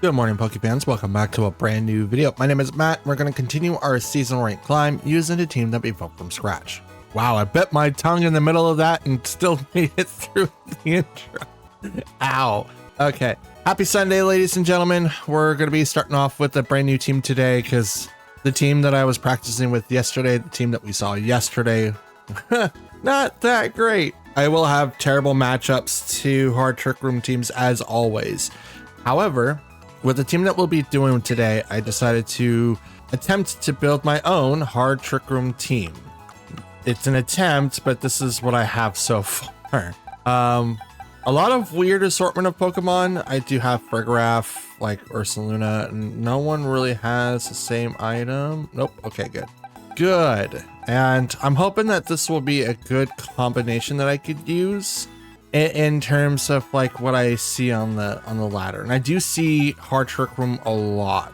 Good morning, Pokefans. Welcome back to a brand new video. My name is Matt. We're going to continue our seasonal rank climb using a team that we built from scratch. Wow, I bit my tongue in the middle of that and still made it through the intro. Ow. Okay. Happy Sunday, ladies and gentlemen. We're going to be starting off with a brand new team today because the team that I was practicing with yesterday, the team that we saw yesterday, not that great. I will have terrible matchups to hard trick room teams as always. However, with the team that we'll be doing today, I decided to attempt to build my own hard trick room team. It's an attempt, but this is what I have so far. A lot of weird assortment of Pokemon. I do have Frigoraph, like Ursaluna, and no one really has the same item. Nope. Okay, good. Good. And I'm hoping that this will be a good combination that I could use in terms of like what I see on the ladder. And I do see hard trick room a lot.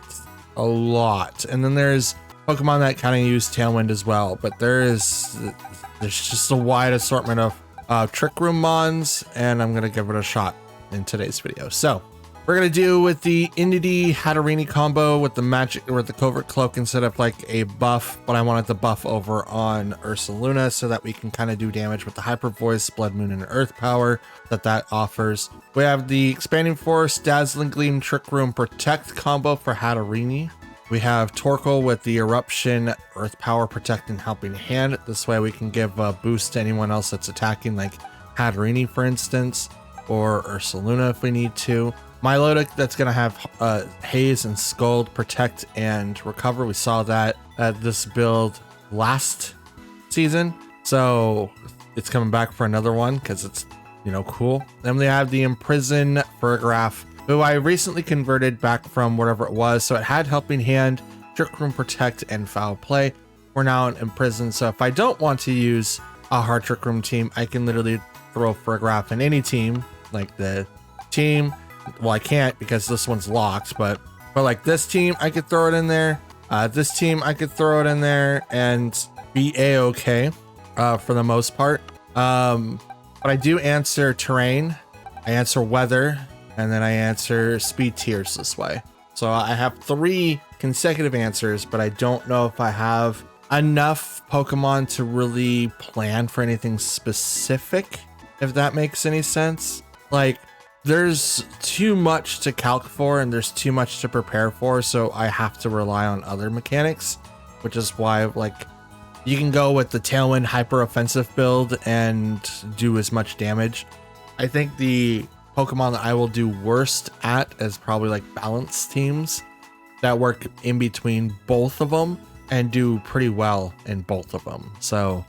And then there's Pokemon that kind of use Tailwind as well, but there's just a wide assortment of trick room mons, and I'm gonna give it a shot in today's video. So we're gonna do with the Indeedee Hatterene combo with the magic or the covert cloak instead of like a buff, but I wanted the buff over on Ursaluna so that we can kind of do damage with the Hyper Voice, Blood Moon, and Earth power that offers. We have the Expanding Force, Dazzling Gleam, Trick Room, Protect combo for Hatterene. We have Torkoal with the Eruption, Earth Power, Protect, and Helping Hand. This way we can give a boost to anyone else that's attacking, like Hatterene, for instance, or Ursaluna if we need to. Milotic, that's going to have Haze and Scald, Protect, and Recover. We saw that at this build last season, so it's coming back for another one because it's, you know, cool. Then we have the Imprison Frigoraph, who I recently converted back from whatever it was. So it had Helping Hand, Trick Room, Protect, and Foul Play. We're now in Prison, so if I don't want to use a hard Trick Room team, I can literally throw Frigoraph in any team, like the team. Well, I can't because this one's locked, but like this team, I could throw it in there. This team, I could throw it in there and be a-okay for the most part. But I do answer terrain, I answer weather, and then I answer speed tiers this way. So I have 3 consecutive answers, but I don't know if I have enough Pokemon to really plan for anything specific, if that makes any sense. Like, there's too much to calc for and there's too much to prepare for, so I have to rely on other mechanics, which is why, like, you can go with the Tailwind hyper offensive build and do as much damage. I think the Pokemon that I will do worst at is probably like balance teams that work in between both of them and do pretty well in both of them. So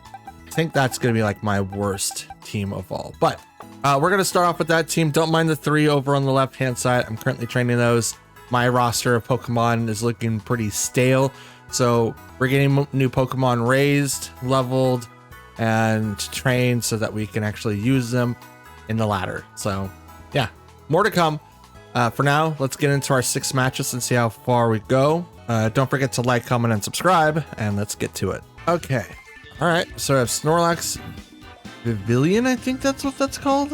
I think that's going to be like my worst team of all, but we're going to start off with that team. Don't mind the 3 over on the left hand side. I'm currently training those. My roster of Pokemon is looking pretty stale, so we're getting new Pokemon raised, leveled, and trained so that we can actually use them in the ladder. So yeah, more to come. For now, let's get into our 6 matches and see how far we go. Don't forget to like, comment, and subscribe, and let's get to it. Okay. All right. So I have Snorlax, Vivillon, I think that's what that's called.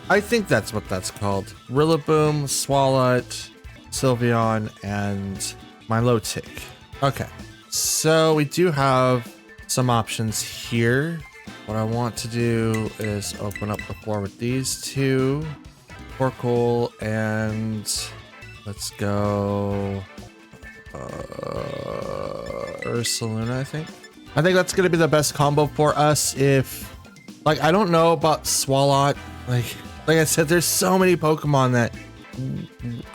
Rillaboom, Swalot, Sylveon, and Milotic. Okay. So we do have some options here. What I want to do is open up the floor with these 2. Torkoal, and let's go Ursaluna, I think that's going to be the best combo for us. If, like, I don't know about Swalot. Like I said, there's so many Pokemon that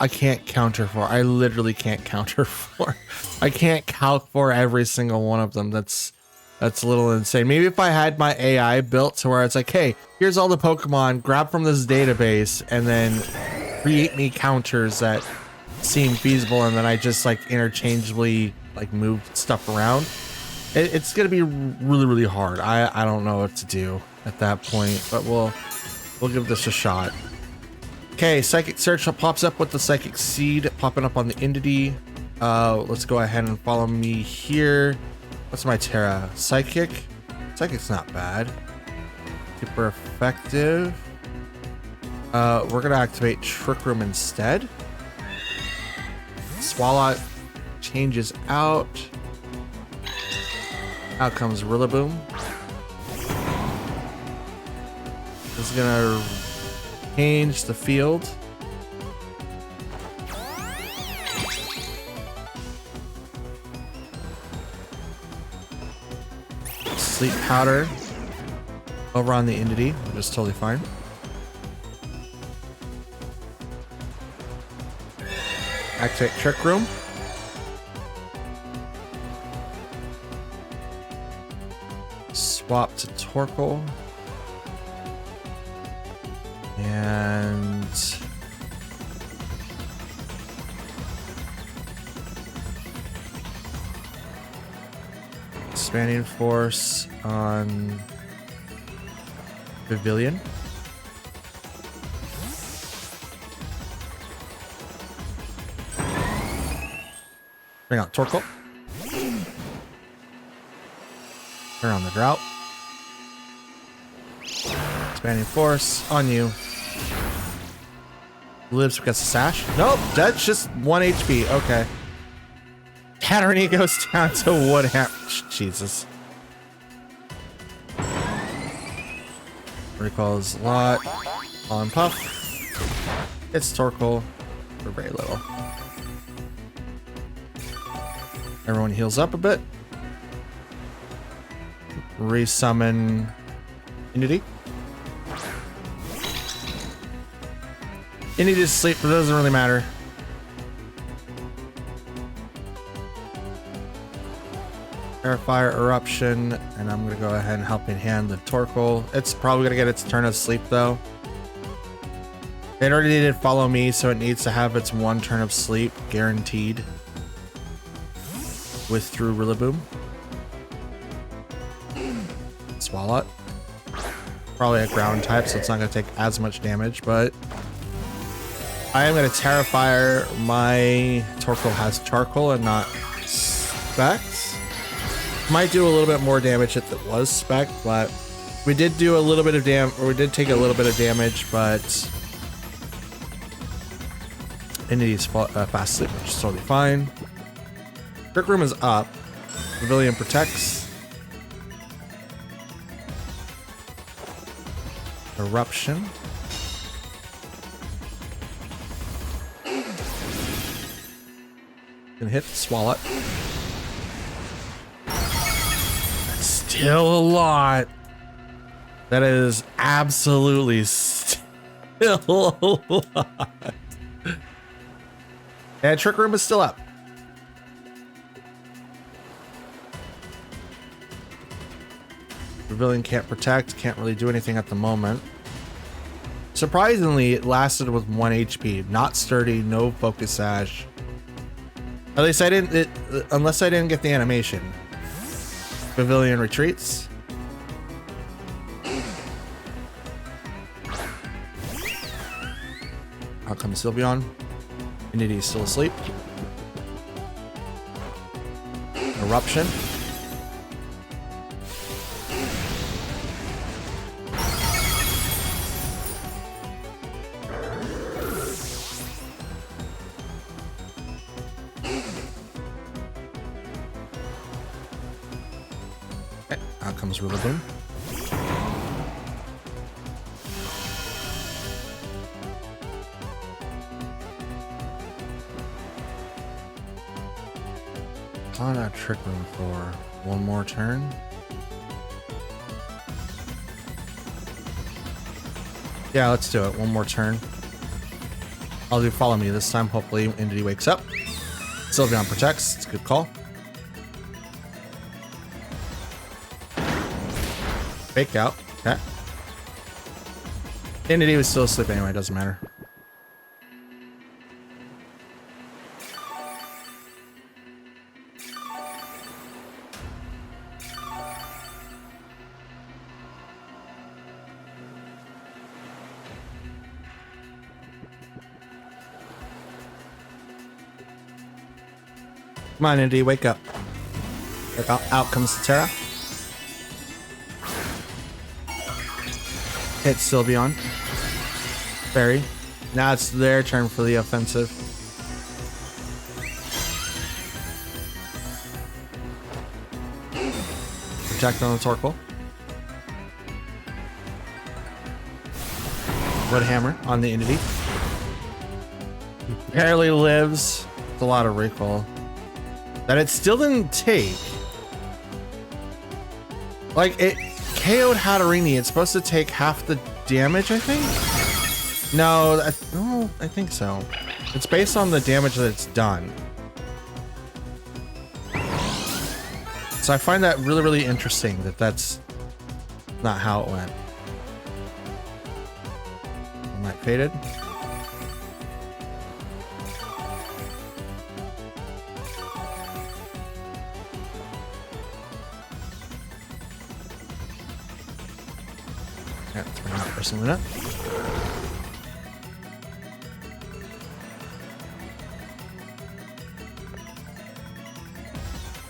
I can't counter for. I literally can't counter for. I can't calc for every single one of them. That's a little insane. Maybe if I had my AI built to where it's like, hey, here's all the Pokemon, grab from this database, and then create me counters that seem feasible, and then I just like interchangeably like move stuff around. It's gonna be really, really hard. I don't know what to do at that point, but we'll give this a shot. Okay, Psychic Search pops up with the Psychic Seed popping up on the Indeedee. Let's go ahead and follow me here. What's my Terra? Psychic? Psychic's not bad. Super effective. We're gonna activate Trick Room instead. Swalot changes out. Out comes Rillaboom. This is gonna change the field. Sleep Powder over on the Entity, which is totally fine. Activate Trick Room. Swap to Torkoal. And Expanding Force on Pavilion. Bring out Torkoal. Turn on the Drought. Expanding Force on you. Lives because of Sash. Nope, that's just 1 HP. Okay. Katarina goes down to Woodhammer. Jesus. Recalls Lot on Puff. It's Torkoal for very little. Everyone heals up a bit. Resummon Entity. Entity is asleep, but it doesn't really matter. Airfire Eruption, and I'm gonna go ahead and help in hand the Torkoal. It's probably gonna get its turn of sleep though. It already did follow me, so it needs to have its 1 turn of sleep guaranteed. Through Rillaboom. Swalot. Probably a ground type, so it's not going to take as much damage, but I am going to Terra Fire. My Torkoal has Charcoal and not Specs. Might do a little bit more damage if it was Spec, but we did do a little bit of we did take a little bit of damage, but Entity's fast sleep, which is totally fine. Trick Room is up. Pavilion protects. Eruption. Can hit Swalot. That's still a lot. That is absolutely still a lot. And Trick Room is still up. Pavilion can't protect, can't really do anything at the moment. Surprisingly, it lasted with 1 HP. Not sturdy, no focus sash. At least I didn't, unless I didn't get the animation. Pavilion retreats. Out comes Sylveon. Entity is still asleep. Eruption. Out comes Rillaboom. On a Trick Room for 1 more turn. Yeah, let's do it. 1 more turn. I'll do Follow Me this time. Hopefully Entity wakes up. Sylveon protects. It's a good call. Fake out. Okay. Entity was still asleep anyway, doesn't matter. Come on, Entity, wake up. Out comes the Terra. Hit Sylveon. Fairy. Now it's their turn for the offensive. Protect on the Torkoal. Wood Hammer on the Entity. Barely lives. It's a lot of recoil. That it still didn't take. Like, it KO'd Hatterini. It's supposed to take half the damage, I think? No, I think so. It's based on the damage that it's done. So I find that really, really interesting that that's not how it went. Am I faded? Yeah, let's bring out Ursaluna.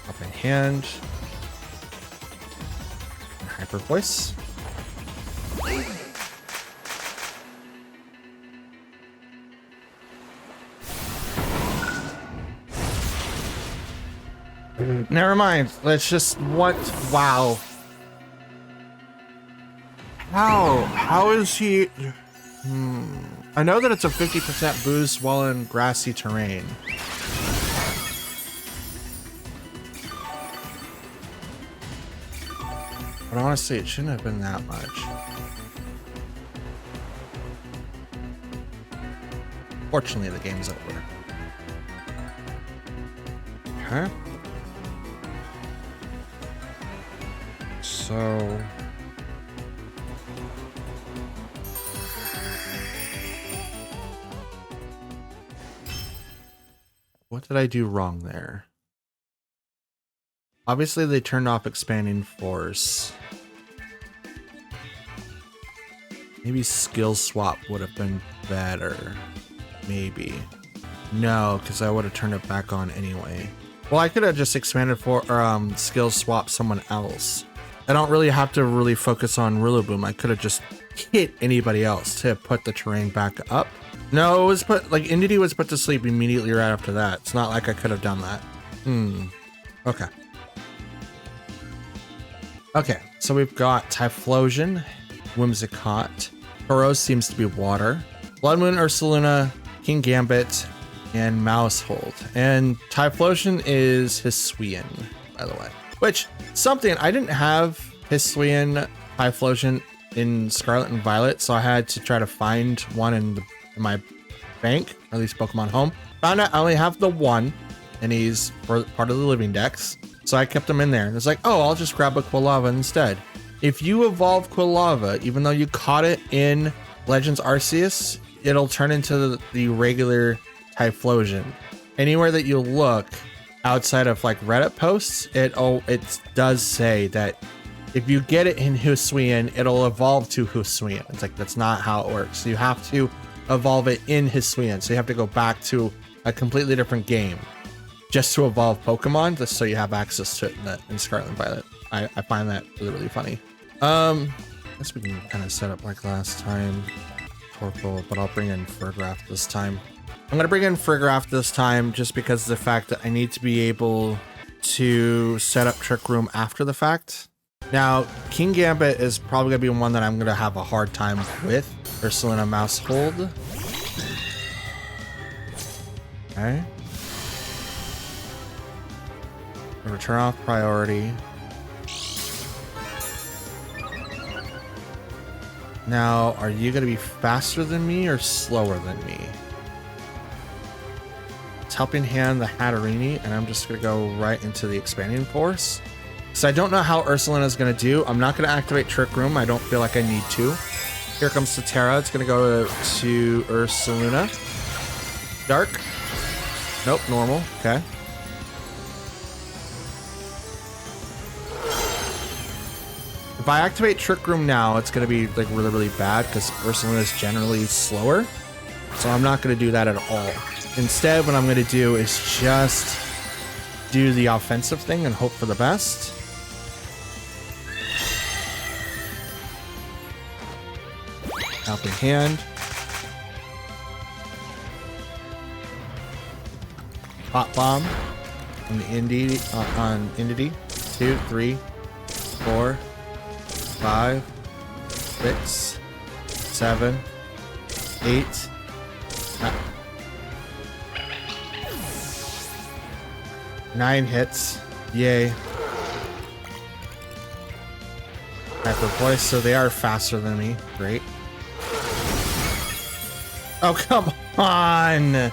Up in hand. Hyper Voice. Never mind. Let's just wow. How is he? I know that it's a 50% boost while in grassy terrain. But honestly, it shouldn't have been that much. Fortunately, the game's over. Okay. So... what did I do wrong there? Obviously, they turned off Expanding Force. Maybe Skill Swap would have been better. Maybe. No, because I would have turned it back on anyway. Well, I could have just expanded for Skill Swap someone else. I don't really have to really focus on Rillaboom. I could have just hit anybody else to put the terrain back up. No, it was put, like, Entity was put to sleep immediately right after that. It's not like I could have done that. Okay. Okay, so we've got Typhlosion, Whimsicott, Tauros seems to be water, Blood Moon, Ursaluna, King Gambit, and Mousehold. And Typhlosion is Hisuian, by the way. Which, something, I didn't have Hisuian Typhlosion in Scarlet and Violet, so I had to try to find one in my bank, or at least Pokemon Home. Found out I only have the one, and he's part of the living dex. So I kept him in there. It's like, oh, I'll just grab a Quilava instead. If you evolve Quilava, even though you caught it in Legends Arceus, it'll turn into the regular Typhlosion. Anywhere that you look outside of like Reddit posts, it does say that if you get it in Hisuian, it'll evolve to Hisuian. It's like, that's not how it works. You have to evolve it in Hisuian. So you have to go back to a completely different game just to evolve Pokemon, just so you have access to it in Scarlet and Violet. I find that really, really funny. I guess we can kind of set up like last time. Torkoal, but I'll bring in Furgraft this time. I'm going to bring in Furgraft this time just because of the fact that I need to be able to set up Trick Room after the fact. Now, King Gambit is probably going to be one that I'm going to have a hard time with. Ursaluna Mousehold. Okay. Return off priority. Now, are you going to be faster than me or slower than me? It's Helping Hand the Hatterini, and I'm just going to go right into the Expanding Force. So I don't know how Ursaluna is going to do. I'm not going to activate Trick Room. I don't feel like I need to. Here comes Cetera. It's going to go to Ursaluna. Dark. Nope, normal. Okay. If I activate Trick Room now, it's going to be like really, really bad because Ursaluna is generally slower. So I'm not going to do that at all. Instead, what I'm going to do is just do the offensive thing and hope for the best. Helping Hand. Hot Bomb on the Entity. 2, 3. 4, 5, 6, 7, 8. 9 hits. Yay. Hyper voice, so they are faster than me. Great. Oh, come on!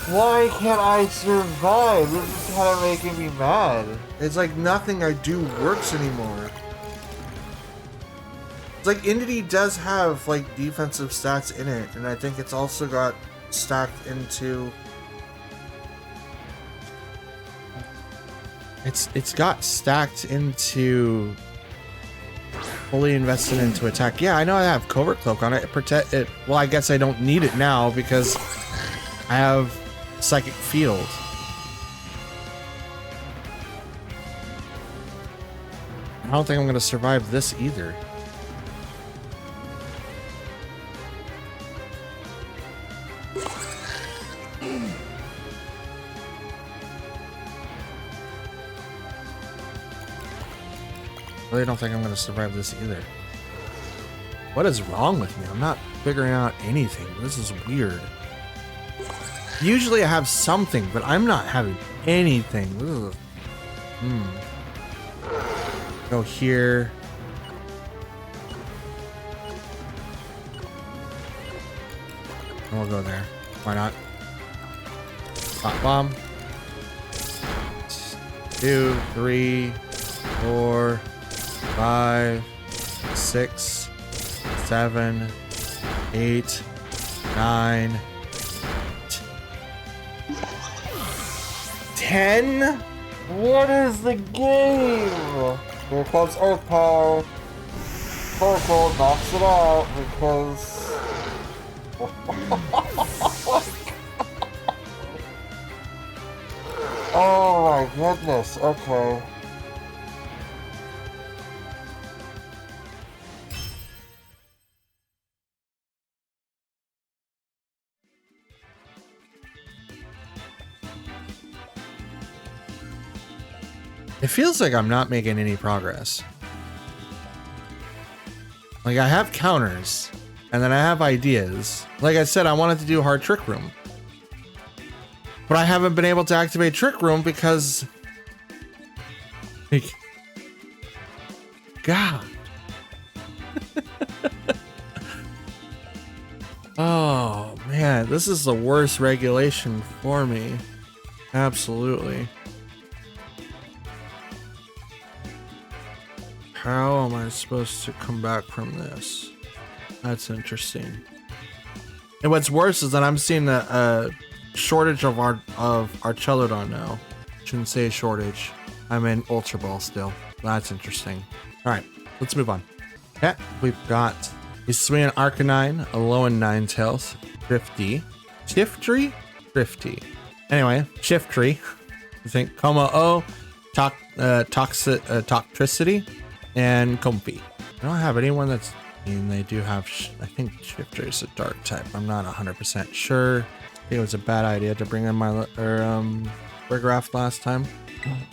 Why can't I survive? This is kind of making me mad. It's like nothing I do works anymore. It's like Entity does have like defensive stats in it, and I think it's also got stacked into... It's got stacked into fully invested into attack. Yeah, I know I have Covert Cloak on it. Protect it. Well, I guess I don't need it now because I have Psychic Field. I don't think I'm gonna survive this either. I really don't think I'm going to survive this either. What is wrong with me? I'm not figuring out anything. This is weird. Usually I have something, but I'm not having anything. Go here. And we'll go there. Why not? Hot bomb. 2, 3, 4, 5, 6, 7, 8, 9, 10. What is the game? Here comes Earth Power. Circle knocks it out because... Oh my goodness, okay. It feels like I'm not making any progress. Like, I have counters, and then I have ideas. Like I said, I wanted to do Hard Trick Room. But I haven't been able to activate Trick Room because... Like... God. Oh, man. This is the worst regulation for me. Absolutely. How am I supposed to come back from this? That's interesting. And what's worse is that I'm seeing a shortage of Archelodon now. Shouldn't say a shortage. I'm in Ultra Ball still. That's interesting. All right, let's move on. Okay, we've got a Swing Arcanine, a Alolan Ninetales, Thrifty. Thrifty. Anyway, Shiftry. I think Como-O, Toxicity, and Comfy. I don't have anyone that's... I mean, they do have... I think Shifter is a dark type. I'm not 100% sure. I think it was a bad idea to bring in Rigraft last time.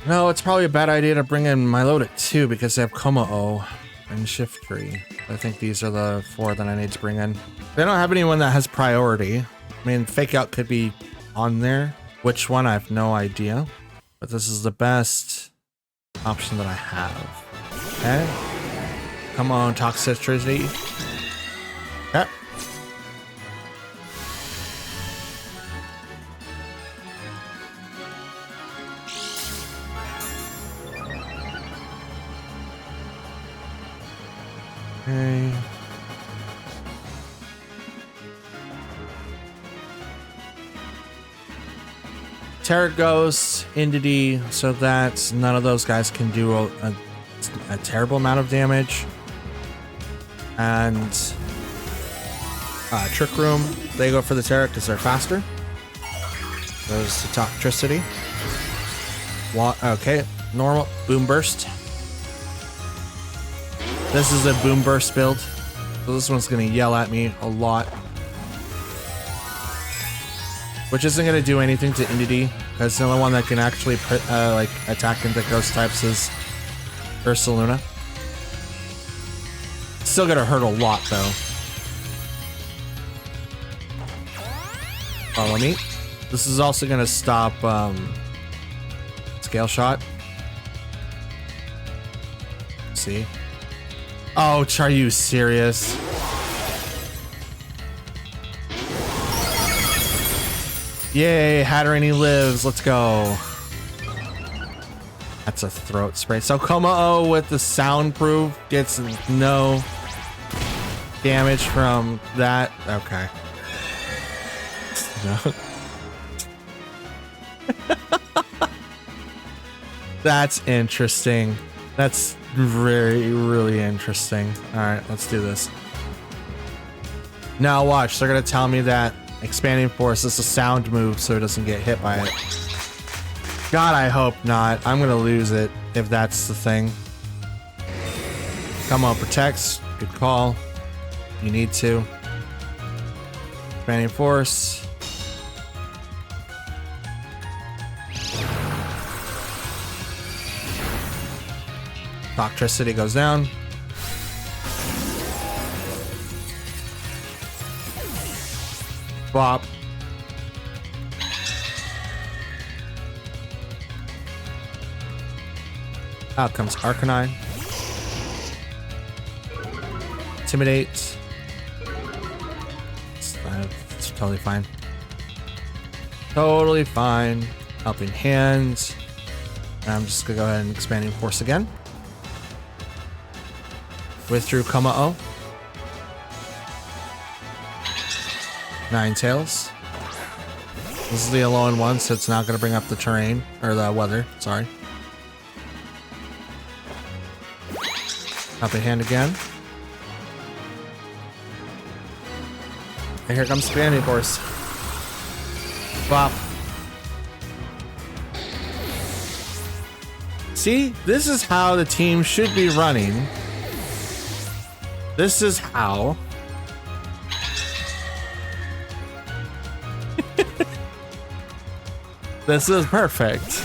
No, it's probably a bad idea to bring in Milotic too because they have Como-O and Shiftry. I think these are the 4 that I need to bring in. They don't have anyone that has priority. I mean, Fake Out could be on there. Which one? I have no idea. But this is the best option that I have. Okay. Come on, Toxicity. Okay. Okay. Terraghost, Entity, so that none of those guys can do a terrible amount of damage. And Trick Room, they go for the Terra because they're faster. Goes to Toxicity. Okay, normal Boom Burst. This is a Boom Burst build, so this one's gonna yell at me a lot. which isn't going to do anything to Indeedee, because the only one that can actually put, like attack into ghost types is Ursaluna. Still going to hurt a lot though. Follow me. This is also going to stop Scale Shot. See? Oh, are you serious? Yay, Hatterene lives. Let's go. That's a throat spray. So Komao with the soundproof gets no damage from that. Okay. No. That's interesting. That's really interesting. All right, let's do this. Now watch, they're gonna tell me that Expanding Force is a sound move so it doesn't get hit by it. God, I hope not. I'm gonna lose it if that's the thing. Come on, protects. Good call. You need to. Expanding Force. Toxicity goes down. Bop. Out comes Arcanine. Intimidate. It's totally fine. Totally fine. Helping Hand. I'm just gonna go ahead and Expanding Force again. Withdrew Komao. Ninetales. This is the alone one, so it's not going to bring up the terrain or the weather. Sorry. Helping Hand again. And here comes Expanding Force. Bop. See, this is how the team should be running. This is how. This is perfect.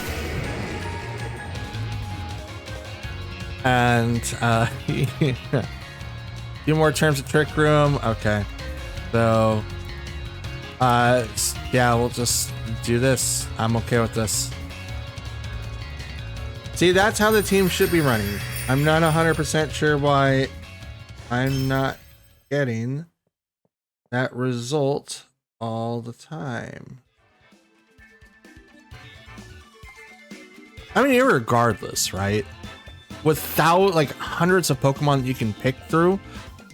And a few more terms of Trick Room. Okay. So yeah, we'll just do this. I'm okay with this. See, that's how the team should be running. I'm not 100% sure why I'm not getting that result all the time. I mean, irregardless, right? Without like hundreds of Pokemon that you can pick through,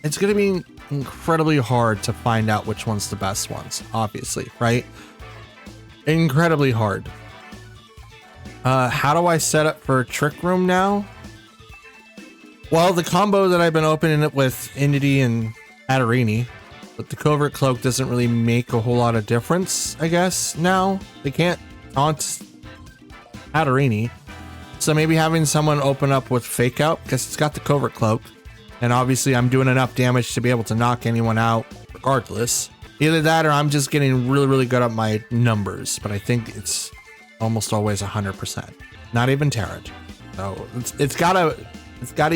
it's going to be incredibly hard to find out which one's the best ones, obviously, right? Incredibly hard. How do I set up for Trick Room now? Well, the combo that I've been opening it with Indeedee and Hatterene, but the Covert Cloak doesn't really make a whole lot of difference, I guess, now. They can't taunt Hatterene. So maybe having someone open up with Fake Out, because it's got the Covert Cloak, and obviously I'm doing enough damage to be able to knock anyone out regardless. Either that or I'm just getting really good at my numbers, but I think it's almost always 100%. Not even Tarot. So it's gotta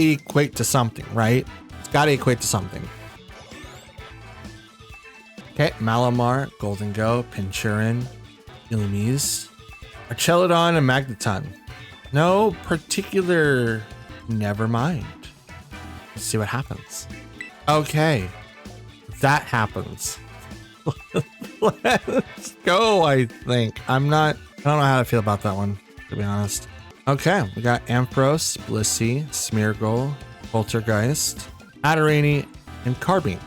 equate to something, right? It's gotta equate to something. Okay, Malamar, Golden Go, Pinchurin, Illumise, Archelodon, and Magneton. No particular. Never mind. Let's see what happens. Okay, that happens. Let's go. I think I don't know how to feel about that one, to be honest. Okay, we got Ampharos, Blissey, Smeargle, Poltergeist, Hatterene, and Carbink.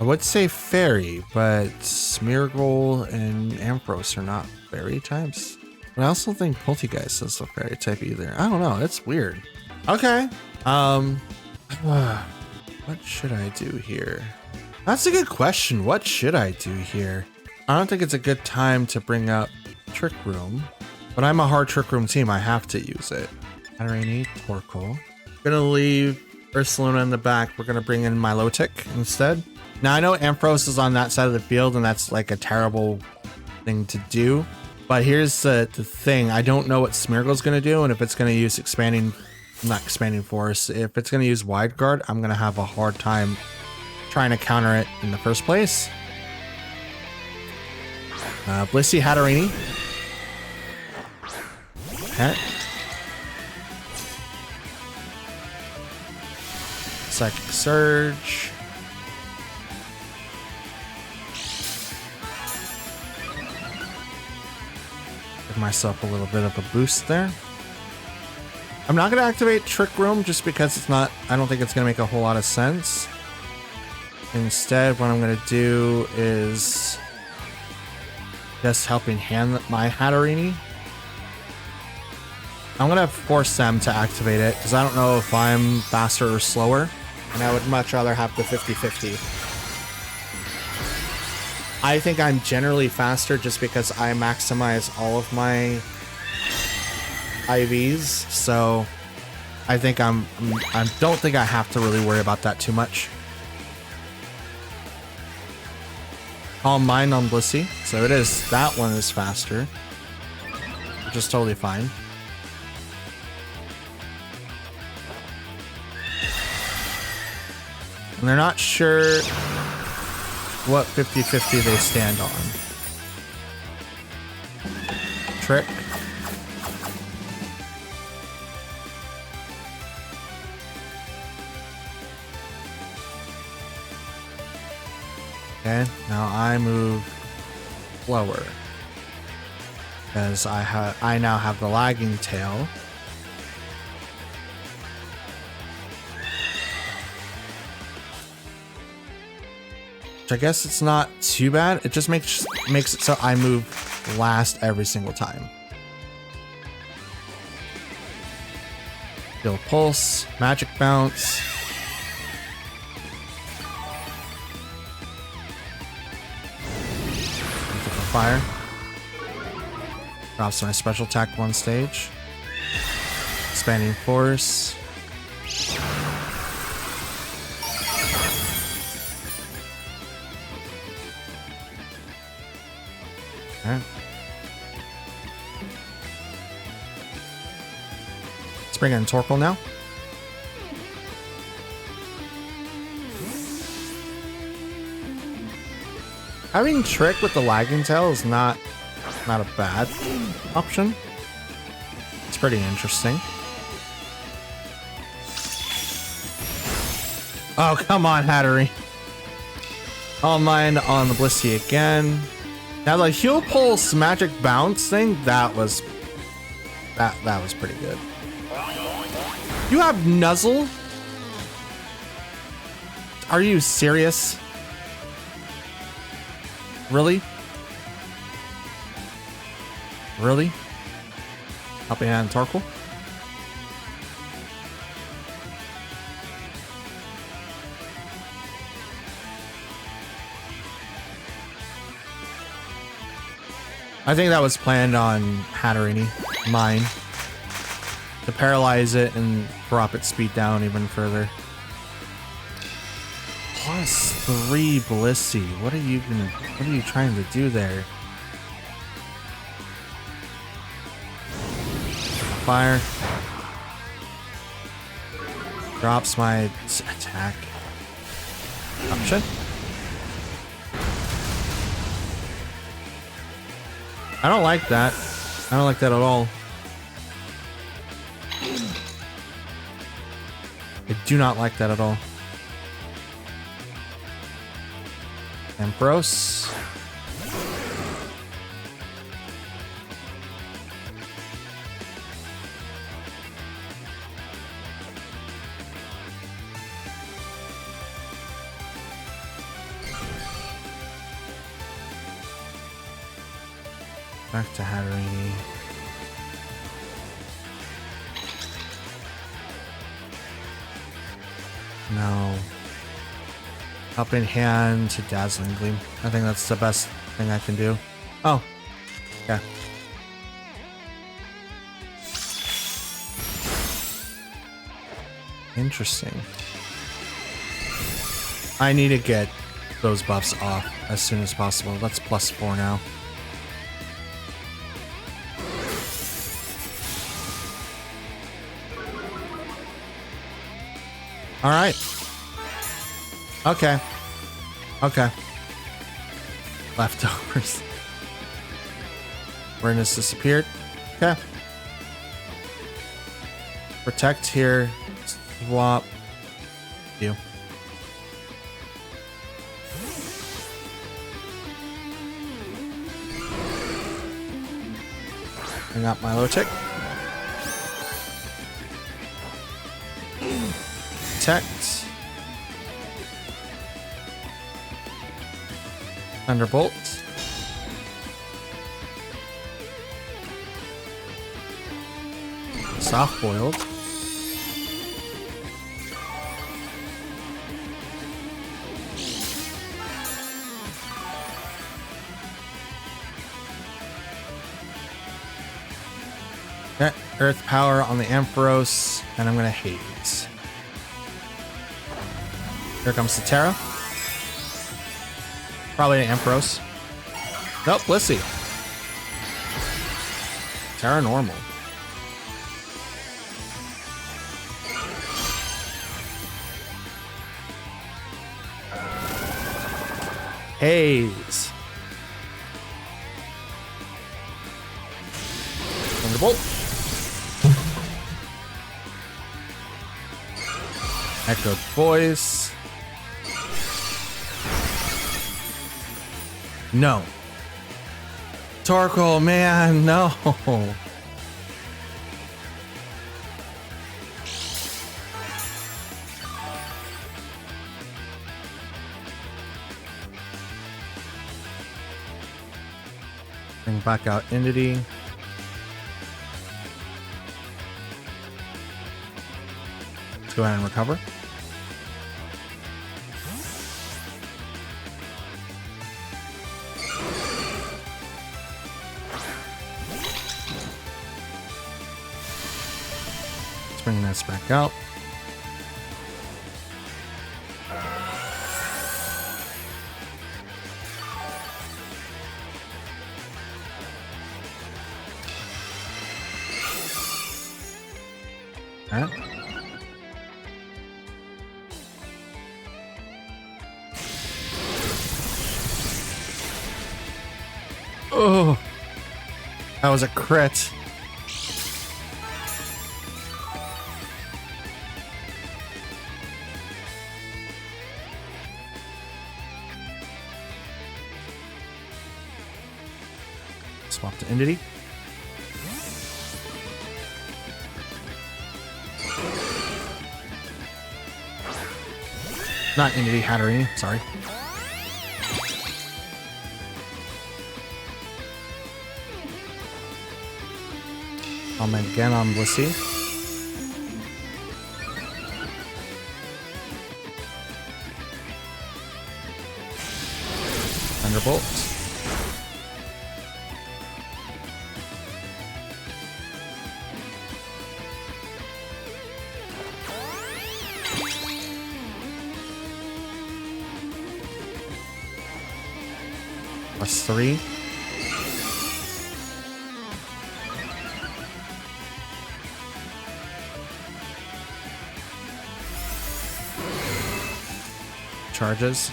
I would say Fairy, but Smeargle and Ampharos are not fairy types. But I also think Poltergeist is a fairy type either. I don't know. It's weird. Okay. What should I do here? That's a good question. What should I do here? I don't think it's a good time to bring up Trick Room, but I'm a hard Trick Room team. I have to use it. Hatterene, Torkoal. Gonna leave Ursaluna in the back. We're gonna bring in Milotic instead. Now I know Ampharos is on that side of the field, and that's like a terrible thing to do. But here's the thing. I don't know what Smeargle's going to do, and if it's going to use not expanding force. If it's going to use wide guard, I'm going to have a hard time trying to counter it in the first place. Blissey Hatterini. Okay. Psychic Surge. Give myself a little bit of a boost there. I'm not going to activate Trick Room just because it's not, I don't think it's going to make a whole lot of sense. Instead, what I'm going to do is just helping hand my Hatterini. I'm going to force them to activate it because I don't know if I'm faster or slower. And I would much rather have the 50-50. I think I'm generally faster just because I maximize all of my IVs. So I think I don't think I have to really worry about that too much. Calm Mind on Blissey. So it is, that one is faster. Which is totally fine. And they're not sure what 50-50 they stand on. Trick. Okay, now I move lower. Because I now have the lagging tail. I guess it's not too bad. It just makes it so I move last every single time. Feel Pulse, Magic Bounce. Fire. Drops my special attack one stage. Expanding Force. Okay. Let's bring in Torkoal now. Having Trick with the lagging tail is not a bad option. It's pretty interesting. Oh, come on, Hattery. All mine on the Blissey again. Now the Heal Pulse Magic Bounce thing, that was pretty good. You have Nuzzle? Are you serious? Really? Really? Helping hand Torkoal? I think that was planned on Hatterini, mine, to paralyze it and drop its speed down even further. +3 Blissey. What are you trying to do there? Fire. Drops my attack option. I don't like that. I don't like that at all. I do not like that at all. Ampharos. Back to Hatterini. No. Up in hand to Dazzling Gleam. I think that's the best thing I can do. Oh. Yeah. Interesting. I need to get those buffs off as soon as possible. That's +4 now. All right. Okay. Okay. Leftovers. Awareness disappeared. Okay. Protect here. Swap. You. I got my low tick. Protect. Thunderbolt. Soft boiled. Okay, Earth Power on the Ampharos, and I'm gonna Haze. Here comes the Terra. Probably an Ampharos. Nope, Blissey. Terra normal. Haze. Thunderbolt. Echoed Voice. No. Torkoal, man, no. Bring back out Entity. Let's go ahead and recover. Let's bring this back out. Alright. Oh, that was a crit. Swap to Entity. Not Entity, Hatterene, sorry. Again on Blissey. Thunderbolt. +3. Charges.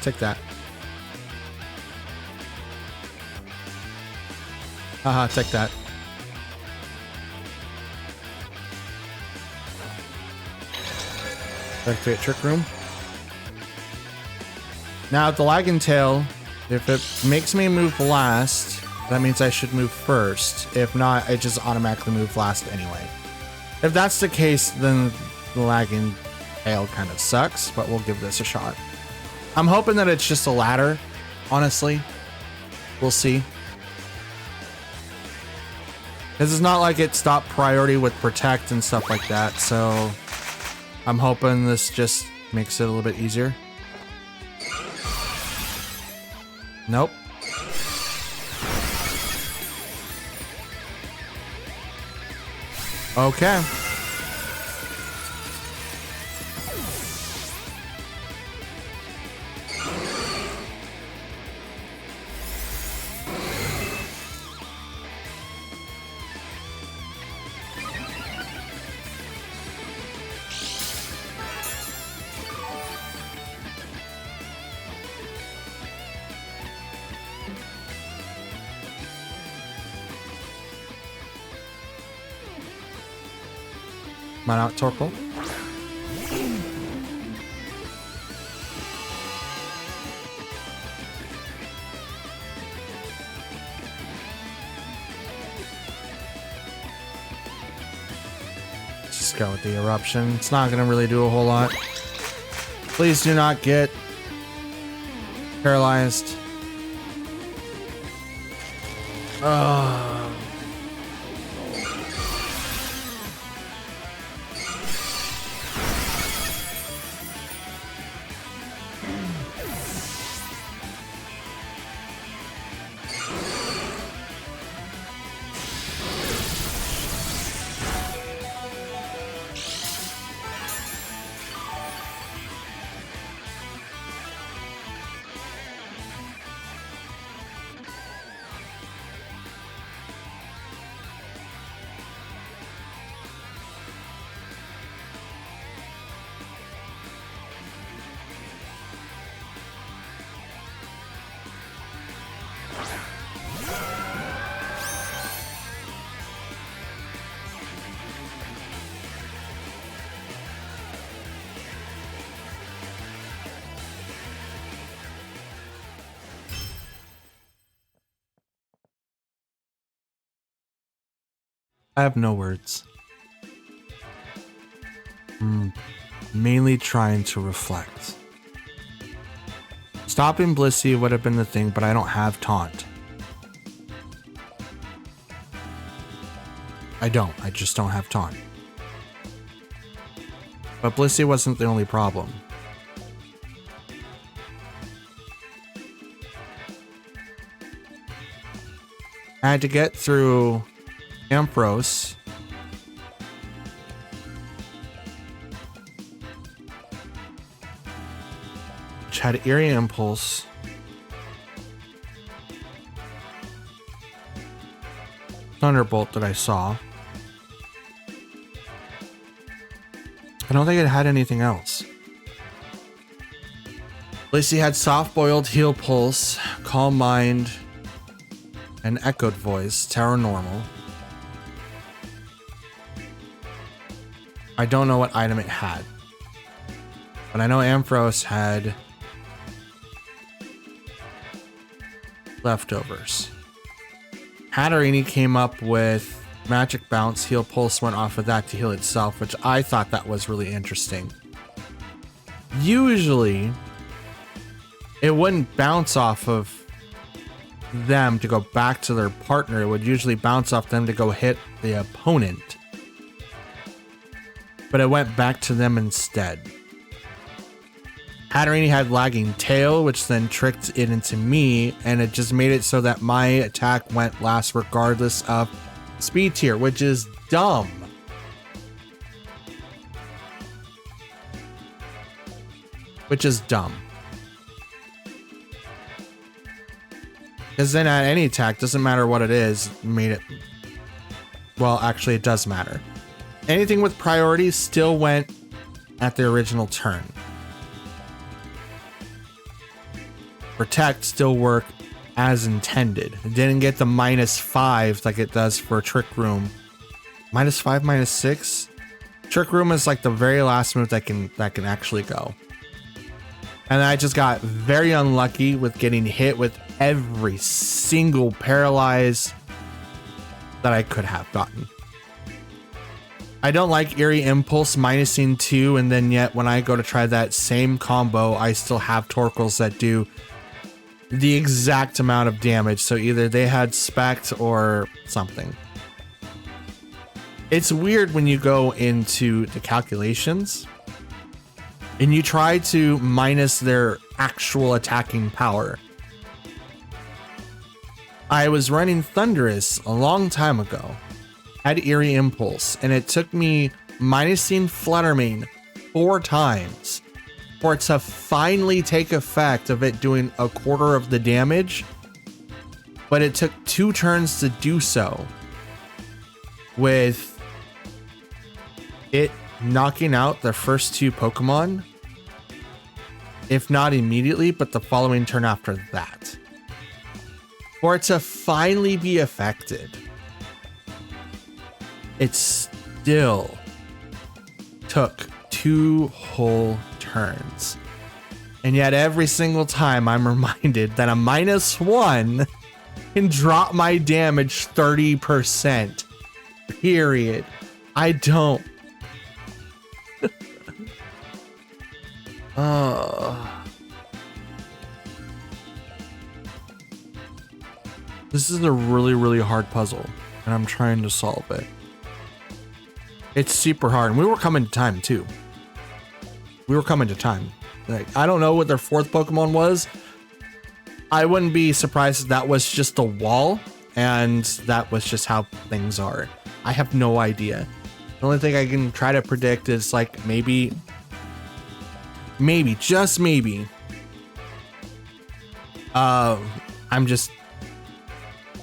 Take that. Take that. Activate Trick Room. Now, the Lagging Tail, if it makes me move last, that means I should move first. If not, I just automatically move last anyway. If that's the case, then the lagging tail kind of sucks, but we'll give this a shot. I'm hoping that it's just a ladder, honestly. We'll see. This is not like it stopped priority with protect and stuff like that, so I'm hoping this just makes it a little bit easier. Nope. Okay. Come on out, Torkoal. Just go with the eruption. It's not gonna really do a whole lot. Please do not get paralyzed. I have no words. Mainly trying to reflect. Stopping Blissey would have been the thing, but I don't have taunt. I just don't have taunt. But Blissey wasn't the only problem. I had to get through Ampharos, which had Eerie Impulse, Thunderbolt that I saw. I don't think it had anything else. Lacey had Soft Boiled, Heal Pulse, Calm Mind, and Echoed Voice, Terra Normal. I don't know what item it had, but I know Ampharos had leftovers. Hatterene came up with Magic Bounce, Heal Pulse went off of that to heal itself, which I thought that was really interesting. Usually, it wouldn't bounce off of them to go back to their partner. It would usually bounce off them to go hit the opponent. But it went back to them instead. Hatterene had Lagging Tail, which then tricked it into me, and it just made it so that my attack went last regardless of speed tier, which is dumb. Which is dumb. Because then at any attack, doesn't matter what it is, made it... Well, actually it does matter. Anything with priority still went at the original turn. Protect still worked as intended. It didn't get the -5 like it does for Trick Room. -5, -6? Trick Room is like the very last move that can actually go. And I just got very unlucky with getting hit with every single paralyze that I could have gotten. I don't like Eerie Impulse minusing 2, and then yet when I go to try that same combo, I still have Torkoals that do the exact amount of damage. So either they had spect or something. It's weird when you go into the calculations and you try to minus their actual attacking power. I was running Thundurus a long time ago. Had Eerie Impulse, and it took me minusing Fluttermane 4 times for it to finally take effect of it doing a quarter of the damage, but it took 2 turns to do so, with it knocking out the first 2 Pokemon, if not immediately, but the following turn after that, for it to finally be affected. It still took 2 whole turns. And yet every single time I'm reminded that a -1 can drop my damage 30%. Period. I don't. This is a really, really hard puzzle, and I'm trying to solve it. It's super hard, and we were coming to time too. We were coming to time. Like, I don't know what their 4th Pokemon was. I wouldn't be surprised if that was just a wall, and that was just how things are. I have no idea. The only thing I can try to predict is like maybe, just maybe, I'm just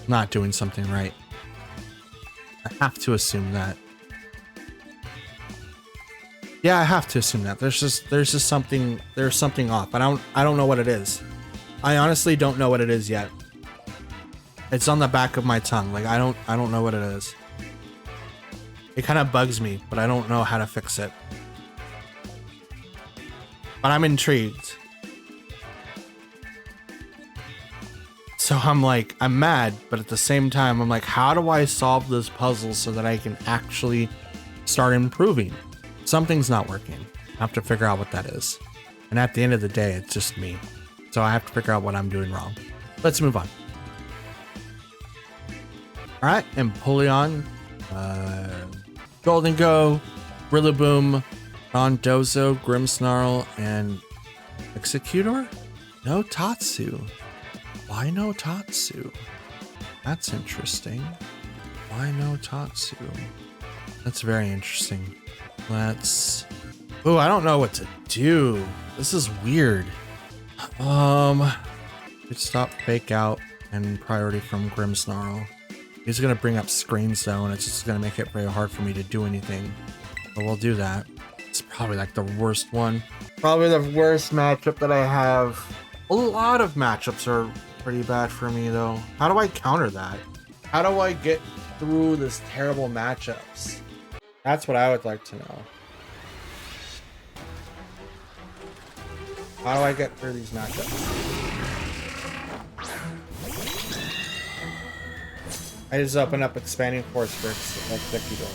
not doing something right. I have to assume that. Yeah, I have to assume that. There's just something off. I don't know what it is. I honestly don't know what it is yet. It's on the back of my tongue. Like I don't know what it is. It kind of bugs me, but I don't know how to fix it. But I'm intrigued. So I'm mad, but at the same time, I'm like, how do I solve this puzzle so that I can actually start improving? Something's not working. I have to figure out what that is. And at the end of the day, it's just me. So I have to figure out what I'm doing wrong. Let's move on. All right, Empoleon, Golden Go, Rillaboom, Rondozo, Grimmsnarl, and Executor? No Tatsu. Why no Tatsu? That's interesting. Why no Tatsu? That's very interesting. Oh, I don't know what to do. This is weird. Good stop, fake out, and priority from Grimmsnarl. He's gonna bring up screens though, and it's just gonna make it very hard for me to do anything. But we'll do that. It's probably like the worst one. Probably the worst matchup that I have. A lot of matchups are pretty bad for me though. How do I counter that? How do I get through this terrible matchups? That's what I would like to know. How do I get through these matchups? I just open up expanding force for Executor.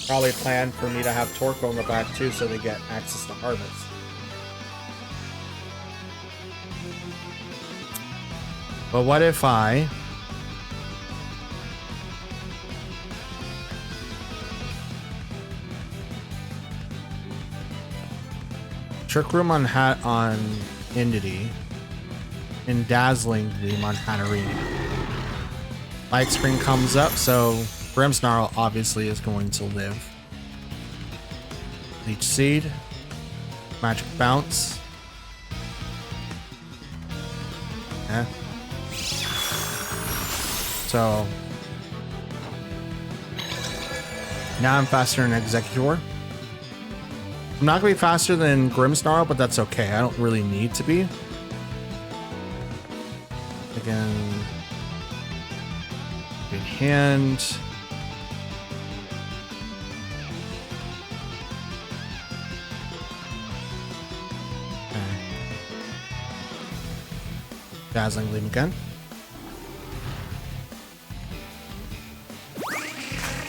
Probably planned for me to have Torkoal in the back too, so they get access to Harvest. But what if I Trick Room on Entity and Dazzling Gleam on Hatterene? Light Screen comes up, so Grimmsnarl obviously is going to live. Leech Seed, Magic Bounce. Eh. So now I'm faster than Executor. I'm not gonna be faster than Grimmsnarl, but that's okay. I don't really need to be. Again, good hand. Okay. Dazzling Gleam again.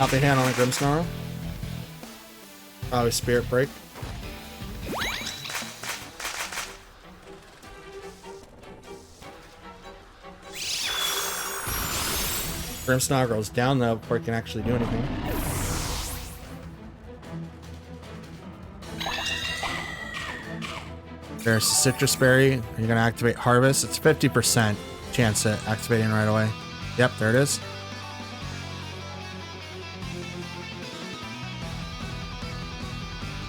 Helping hand on the Grimmsnarl. Probably Spirit Break. Grimmsnarl goes down though before it can actually do anything. There's the Citrus Berry. You're gonna activate Harvest. It's 50% chance at activating right away. Yep, there it is.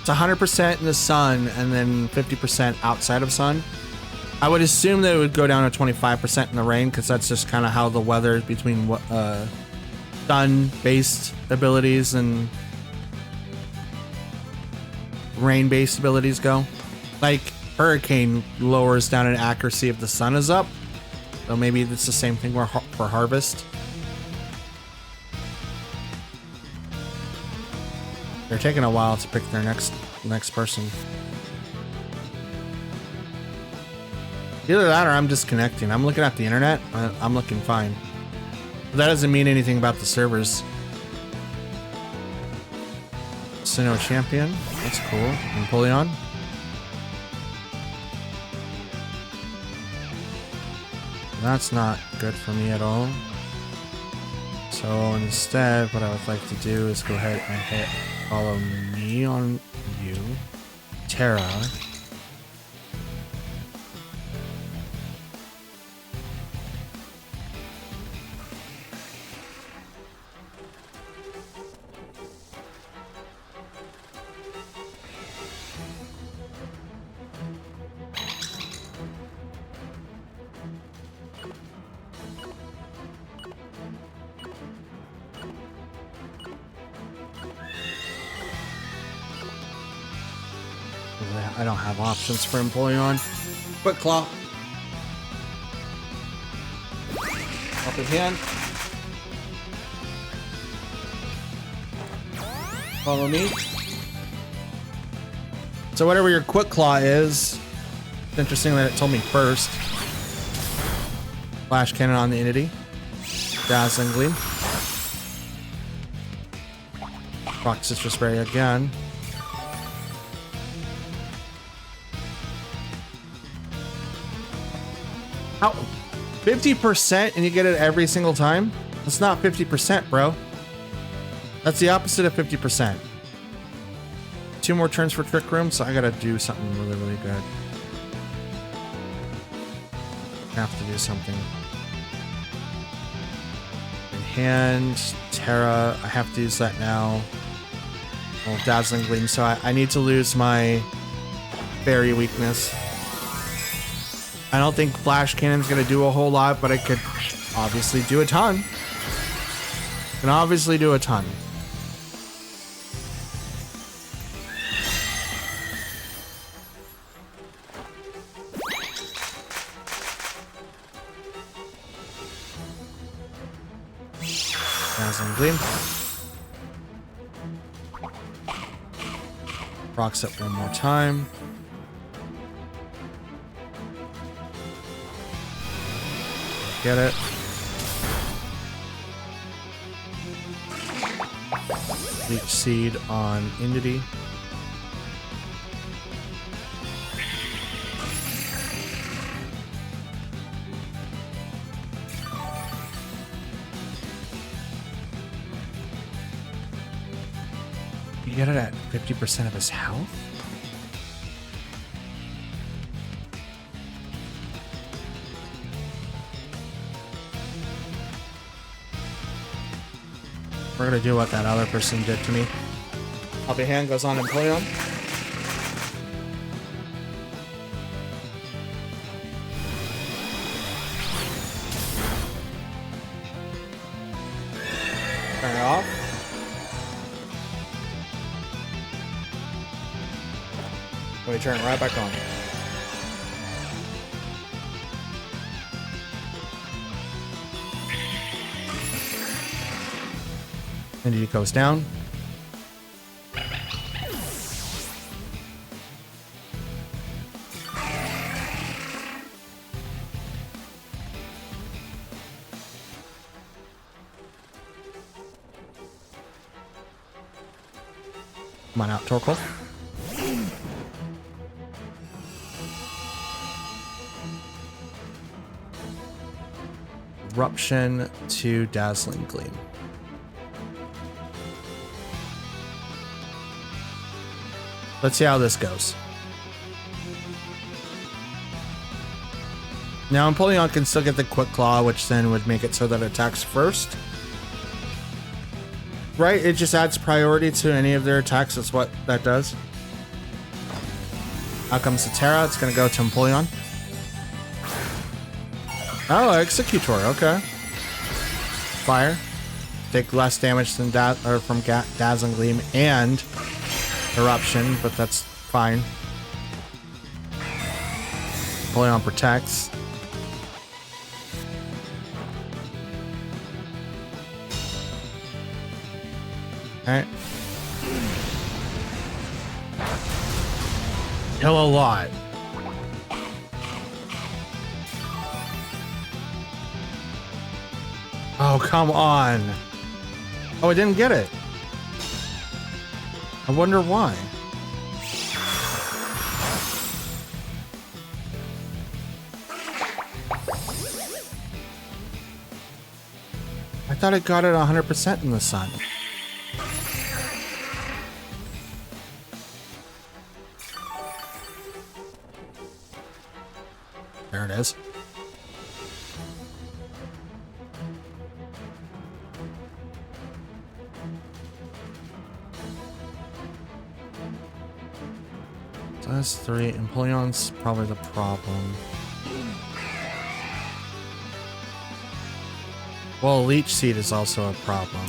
It's 100% in the sun and then 50% outside of sun. I would assume that it would go down to 25% in the rain because that's just kind of how the weather between sun-based abilities and rain-based abilities go. Like Hurricane lowers down in accuracy if the sun is up. So maybe it's the same thing for Harvest. They're taking a while to pick their next person. Either that or I'm disconnecting. I'm looking at the internet. I'm looking fine. But that doesn't mean anything about the servers. Sinnoh Champion. That's cool. Empoleon. That's not good for me at all. So instead, what I would like to do is go ahead and hit follow me on you, Terra. I don't have options for Empoleon. Quick Claw. Helping hand. Follow me. So whatever your Quick Claw is, it's interesting that it told me first. Flash Cannon on the Entity. Dazzling Gleam. Rock Citrus Berry again. How? 50% and you get it every single time? That's not 50%, bro. That's the opposite of 50%. 2 more turns for Trick Room, so I gotta do something really, really good. Have to do something. In hand, Terra, I have to use that now. Oh, Dazzling Gleam, so I need to lose my Fairy weakness. I don't think Flash Cannon's gonna do a whole lot, but it could obviously do a ton. Can obviously do a ton. Dazzling Gleam. Rocks up one more time. Get it. Leech Seed on Entity. You get it at 50% of his health? We're gonna do what that other person did to me. Helping Hand goes on Empoleon. Turn it off. We turn it right back on. And he goes down. Come on out, Torkoal. Eruption to Dazzling Gleam. Let's see how this goes. Now Empoleon can still get the Quick Claw, which then would make it so that it attacks first. Right? It just adds priority to any of their attacks. That's what that does. Out comes the Terra. It's going to go to Empoleon. Oh, Executor. Okay. Fire. Take less damage than from Dazzling Gleam and Eruption, but that's fine. Empoleon protects. Alright. Kill a lot. Oh, come on. Oh, I didn't get it. I wonder why. I thought it got it 100% in the sun. There it is. So that's 3. Empoleon's probably the problem. Well, Leech Seed is also a problem.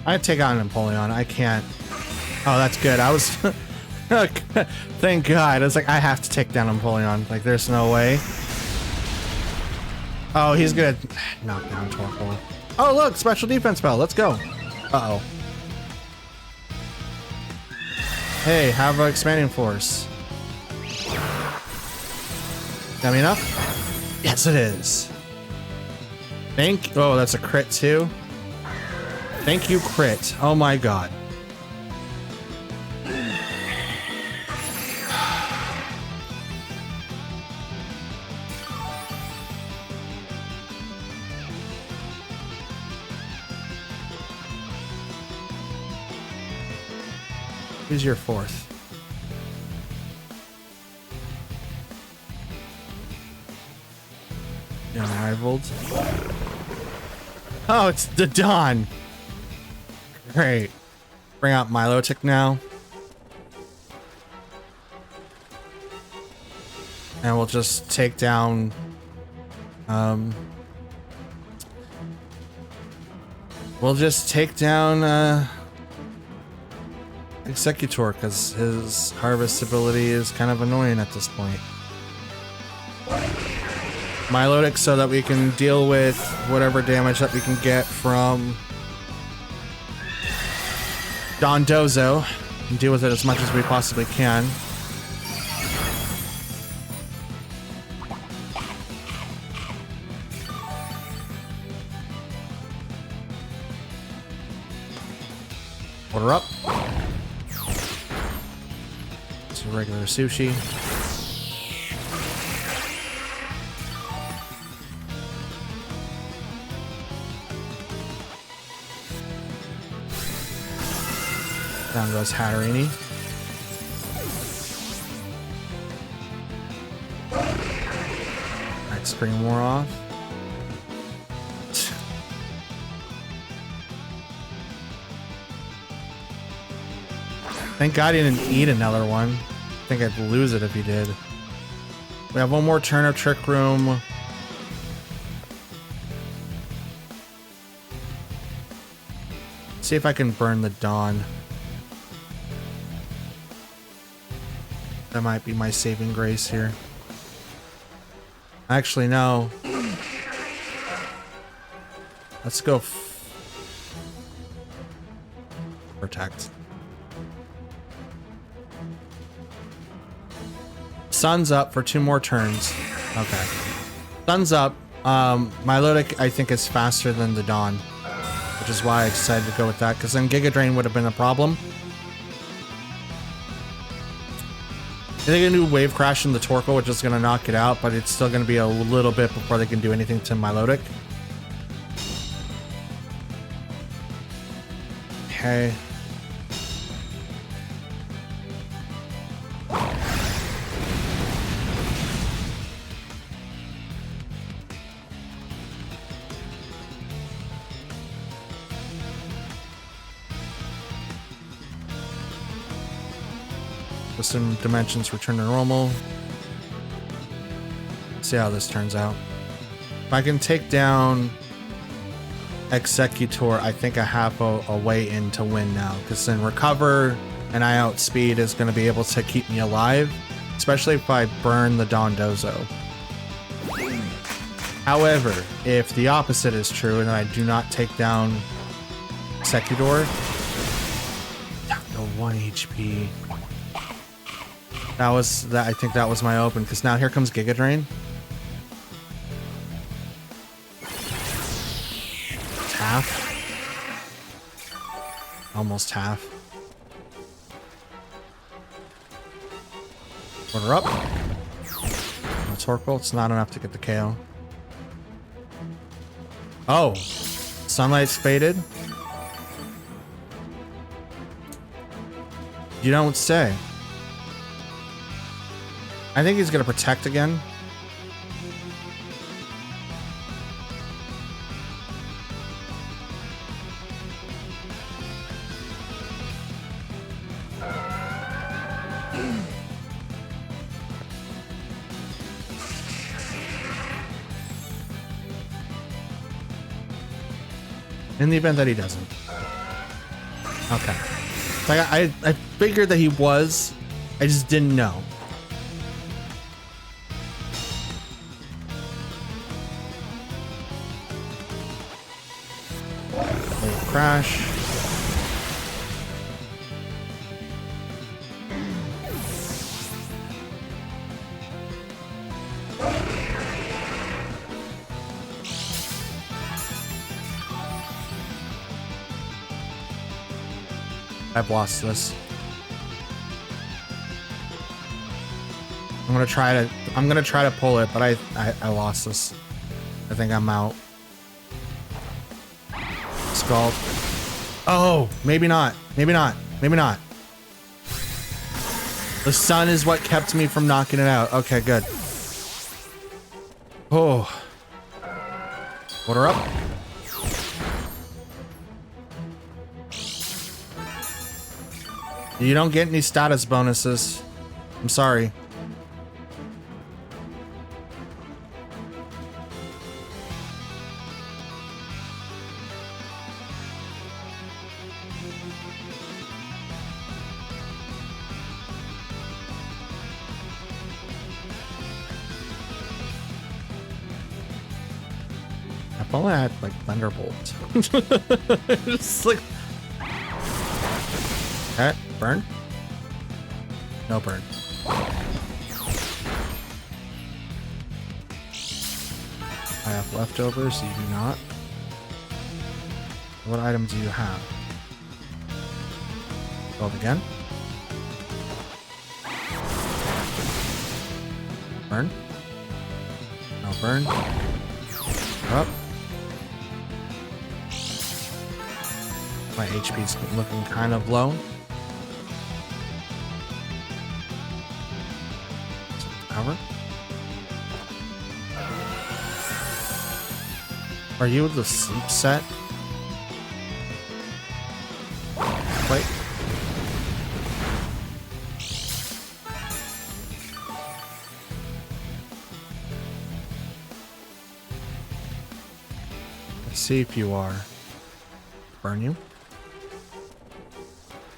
I take on an Empoleon. I can't. Oh, that's good. I was. Thank God. I was like, I have to take down Empoleon. Like, there's no way. Oh, he's gonna knock down Torkoal. Oh, look, special defense spell. Let's go. Uh-oh. Hey, have an expanding force. Got me enough? Yes, it is. Oh, that's a crit too. Thank you, crit. Oh my God. Who's your 4th? Unrivaled. Oh, it's the Dawn. Great. Bring out Milotic now. And we'll just take down we'll just take down Executor, because his harvest ability is kind of annoying at this point. Milotic so that we can deal with whatever damage that we can get from Dondozo and deal with it as much as we possibly can. Order up. It's a regular sushi. Down goes Hatterini. Alright, Scream War off. Thank God he didn't eat another one. I think I'd lose it if he did. We have one more turn of Trick Room. See if I can burn the Dawn. That might be my saving grace here. Actually, no. Let's go protect. sun's up for 2 more turns. Okay. Sun's up. Milotic, I think, is faster than the dawn, which is why I decided to go with that, because then Giga Drain would have been a problem. They're going to do Wave Crash in the Torkoal, which is going to knock it out, but it's still going to be a little bit before they can do anything to Milotic. Okay. Some dimensions return to normal. See how this turns out. If I can take down Executor, I think I have a way in to win now, because then Recover and I Outspeed is going to be able to keep me alive, especially if I burn the Dondozo. However, if the opposite is true and I do not take down Executor, no 1 HP. That was that. I think that was my open, because now here comes Giga Drain. It's half. Almost half. Order up. No Torkoal. It's not enough to get the KO. Oh, Sunlight's faded. You don't say. I think he's gonna protect again. In the event that he doesn't. Okay. Like I figured that he was. I just didn't know. Crash. I've lost this. I'm gonna try to pull it, but I lost this. I think I'm out. Scald. Oh, maybe not. Maybe not. Maybe not. The sun is what kept me from knocking it out. Okay, good. Oh. Order up. You don't get any status bonuses. I'm sorry. If only I had like Thunderbolt. Just like. Okay, burn. No burn. I have leftovers, you do not. What items do you have? Build again. Burn. No burn. Up. My HP's looking kind of low. Cover. Are you the sleep set? Wait. Let's see if you are. Burn you.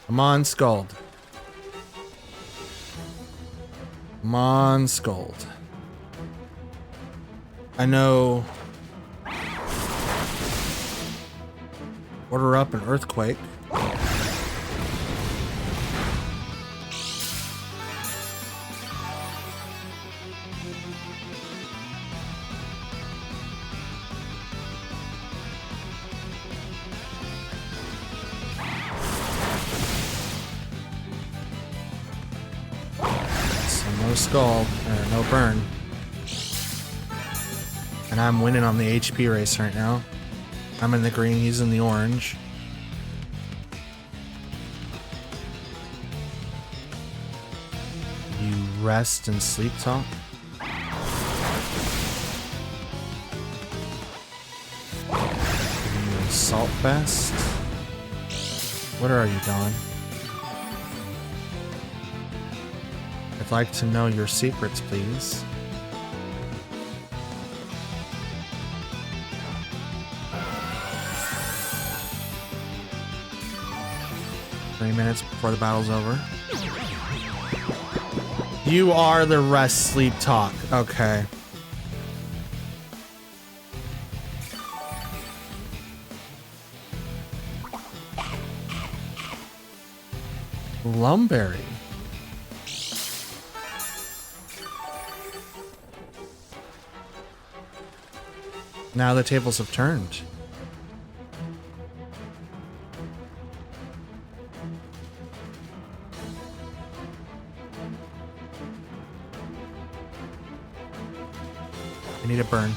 Come on, Scald. Come on, Scald. I know. Order up an Earthquake. No skull, or no burn. And I'm winning on the HP race right now. I'm in the green, he's in the orange. You rest and sleep talk. Salt vest. What are you doing? I'd like to know your secrets, please. Minutes before the battle's over. You are the rest sleep talk. Okay. Lumberry. Now the tables have turned. I need a burn.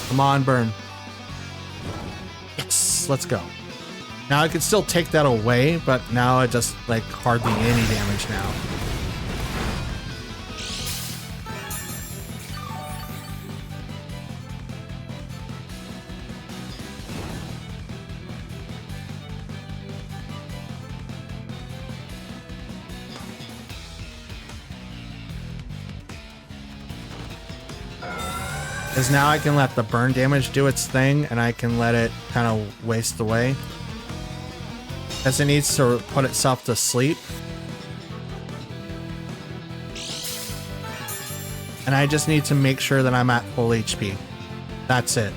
Come on, burn. Yes, let's go. Now I could still take that away, but now it just like hardly any damage now. Because now I can let the burn damage do its thing, and I can let it kind of waste away. Because it needs to put itself to sleep. And I just need to make sure that I'm at full HP. That's it.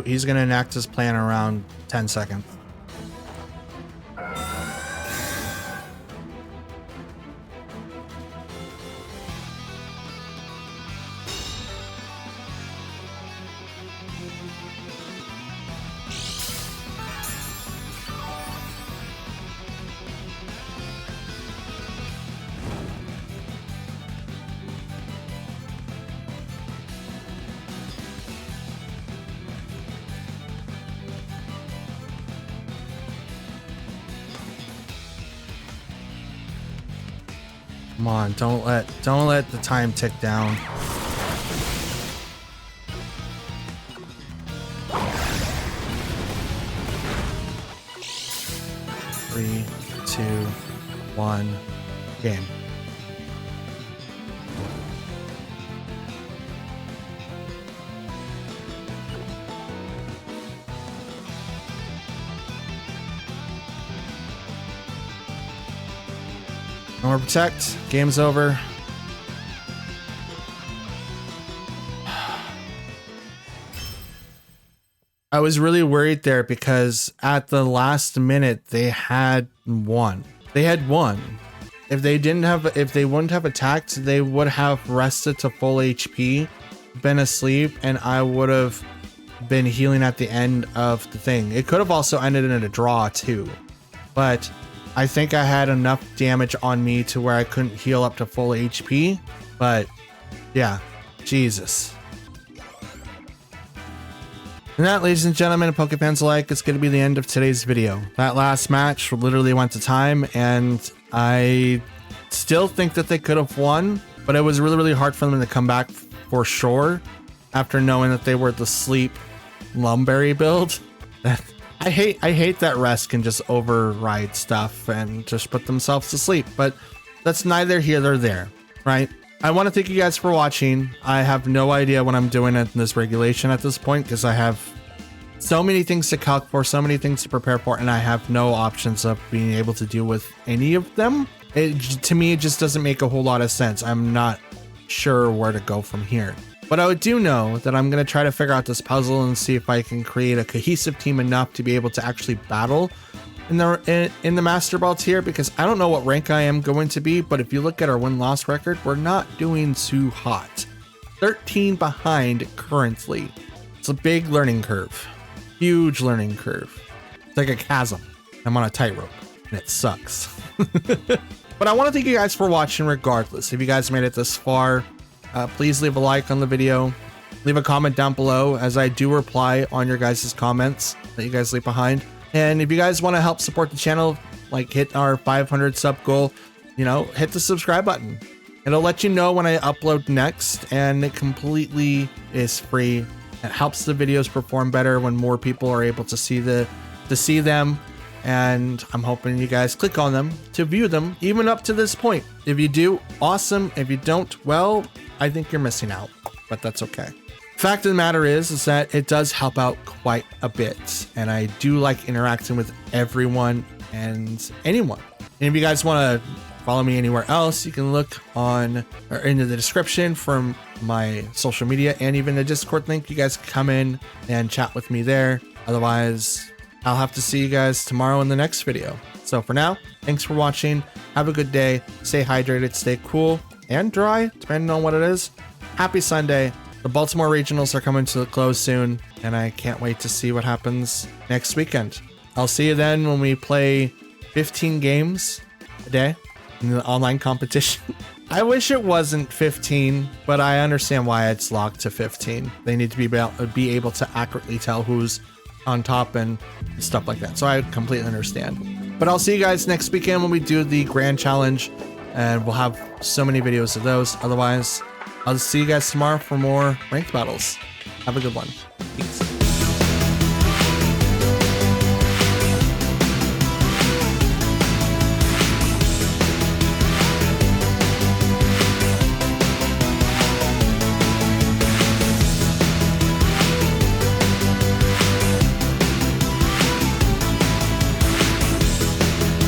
He's gonna enact his plan around 10 seconds. Come on, don't let the time tick down. Three, two, one, game. No more protect. Game's over. I was really worried there because at the last minute they had won. They had won. If they wouldn't have attacked, they would have rested to full HP, been asleep, and I would have been healing at the end of the thing. It could have also ended in a draw too, but I think I had enough damage on me to where I couldn't heal up to full HP, but yeah, Jesus. And that, ladies and gentlemen, Pokefans alike, is going to be the end of today's video. That last match literally went to time, and I still think that they could have won, but it was really, really hard for them to come back for sure after knowing that they were the sleep Lumberry build. I hate that rest can just override stuff and just put themselves to sleep, but that's neither here nor there, right? I want to thank you guys for watching. I have no idea what I'm doing in this regulation at this point because I have so many things to calc for, so many things to prepare for, and I have no options of being able to deal with any of them. To me, it just doesn't make a whole lot of sense. I'm not sure where to go from here. But I do know that I'm going to try to figure out this puzzle and see if I can create a cohesive team enough to be able to actually battle in the Master Belts here, because I don't know what rank I am going to be, but if you look at our win-loss record, we're not doing too hot. 13 behind currently. It's a big learning curve. Huge learning curve. It's like a chasm. I'm on a tightrope and it sucks. But I want to thank you guys for watching regardless. If you guys made it this far, please leave a like on the video. Leave a comment down below as I do reply on your guys' comments that you guys leave behind. And if you guys want to help support the channel, like hit our 500 sub goal, you know, hit the subscribe button. It'll let you know when I upload next, and it completely is free. It helps the videos perform better when more people are able to see them. And I'm hoping you guys click on them to view them, even up to this point. If you do, awesome. If you don't, well, I think you're missing out, but that's okay. Fact of the matter is that it does help out quite a bit, and I do like interacting with everyone and anyone. And if you guys want to follow me anywhere else, you can look on or into the description from my social media and even the Discord link. You guys can come in and chat with me there. Otherwise, I'll have to see you guys tomorrow in the next video. So for now, thanks for watching. Have a good day. Stay hydrated, stay cool and dry, depending on what it is. Happy Sunday. The Baltimore Regionals are coming to the close soon, and I can't wait to see what happens next weekend. I'll see you then when we play 15 games a day in the online competition. I wish it wasn't 15, but I understand why it's locked to 15. They need to be able to accurately tell who's on top and stuff like that. So I completely understand. But I'll see you guys next weekend when we do the Grand Challenge, and we'll have so many videos of those. Otherwise, I'll see you guys tomorrow for more ranked battles. Have a good one. Peace.